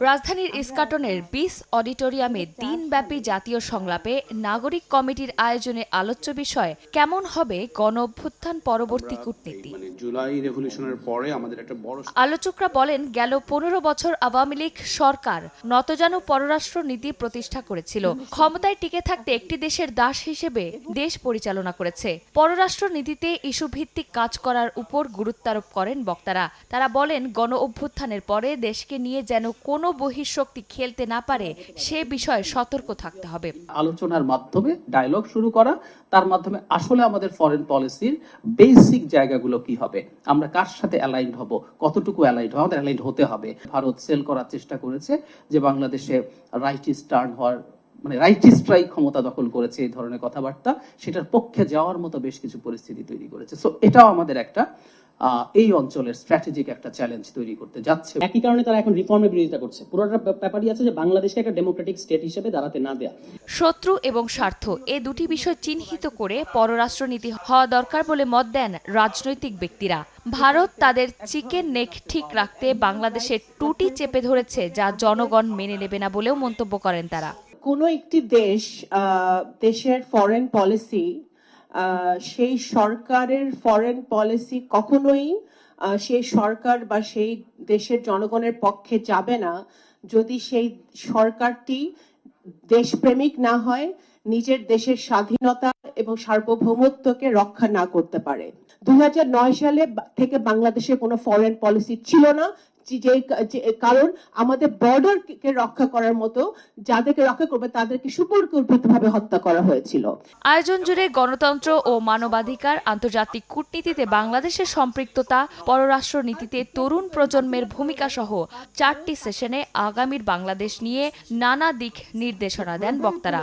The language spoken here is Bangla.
রাজধানীর ইস্কাটনের বিস অডিটোরিয়ামে দিনব্যাপী জাতীয় সংলাপে নাগরিক কমিটির আয়োজনে আলোচ্য বিষয় কেমন হবে গণ-অভ্যুত্থান পরবর্তী কূটনীতি। জুলাই রেভলিউশনের পরে আমাদের একটা বড় আলোচকরা বলেন, গেল ১৫ বছর আওয়ামী লীগ সরকার নতজানু পররাষ্ট্র নীতি প্রতিষ্ঠা করেছিল। ক্ষমতায় টিকে থাকতে একটি দেশের দাস হিসেবে দেশ পরিচালনা করেছে। পররাষ্ট্র নীতিতে ইস্যুভিত্তিক কাজ করার উপর গুরুত্বারোপ করেন বক্তারা। তারা বলেন, গণ-অভ্যুত্থানের পরে দেশকে নিয়ে যেন কোনো বহিঃশক্তি খেলতে না পারে সে বিষয়ে সতর্ক থাকতে হবে। আলোচনার মাধ্যমে ডায়লগ শুরু করা, তার মাধ্যমে আসলে আমাদের ফরেন পলিসির বেসিক জায়গাগুলো কি হবে, আমরা কার সাথে অ্যালাইন্ড হব, কতটুকু অ্যালাইন্ড হব, আমাদের অ্যালাইন্ড হতে হবে। ভারত সেল করার চেষ্টা করেছে যে বাংলাদেশে রাইটিস্ট টার্ন হওয়ার, মানে রাইটিস্টরাই ক্ষমতা দখল করেছে, এই ধরনের কথাবার্তা সেটার পক্ষে যাওয়ার মতো বেশ কিছু পরিস্থিতি তৈরি করেছে। সো এটাও আমাদের একটা এই অঞ্চলের স্ট্র্যাটেজিক একটা চ্যালেঞ্জ তৈরি করতে যাচ্ছে। একই কারণে তারা এখন রিফর্মের বিরোধিতা করছে। পুরোটা ব্যাপারই আছে যে বাংলাদেশকে একটা ডেমোক্রেটিক স্টেট হিসেবে দাঁড়াতে না দেয়া। শত্রু এবং স্বার্থ এ দুটি বিষয় চিহ্নিত করে পররাষ্ট্রনীতি হওয়া দরকার বলে মত দেন রাজনৈতিক ব্যক্তিরা। ভারত তাদের চিকেন নেক ঠিক রাখতে বাংলাদেশের টুটি চেপে ধরেছে, যা জনগণ মেনে নেবে না বলেও মন্তব্য করেন তারা। কোনো একটি দেশের ফরেন পলিসি, সেই সরকারের ফরেন পলিসি কখনোই সেই সরকার বা সেই দেশের জনগণের পক্ষে যাবে না যদি সেই সরকারটি দেশপ্রেমিক না হয়, নিজের দেশের স্বাধীনতা এবং সার্বভৌমত্বকে রক্ষা না করতে পারে। 2009 সালে থেকে বাংলাদেশের কোনো ফরেন পলিসি ছিল না, কারণ আমাদের বর্ডারকে রক্ষা করার মতো যাদেরকে রক্ষা করবে তাদেরকে সুপরিকল্পিতভাবে হত্যা করা হয়েছিল। আয়োজন জুড়ে গণতন্ত্র ও মানবাধিকার, আন্তর্জাতিক কূটনীতিতে বাংলাদেশের সম্পৃক্ততা, পররাষ্ট্র নীতিতে তরুণ প্রজন্মের ভূমিকা সহ 4টি সেশনে আগামীর বাংলাদেশ নিয়ে নানা দিক নির্দেশনা দেন বক্তারা।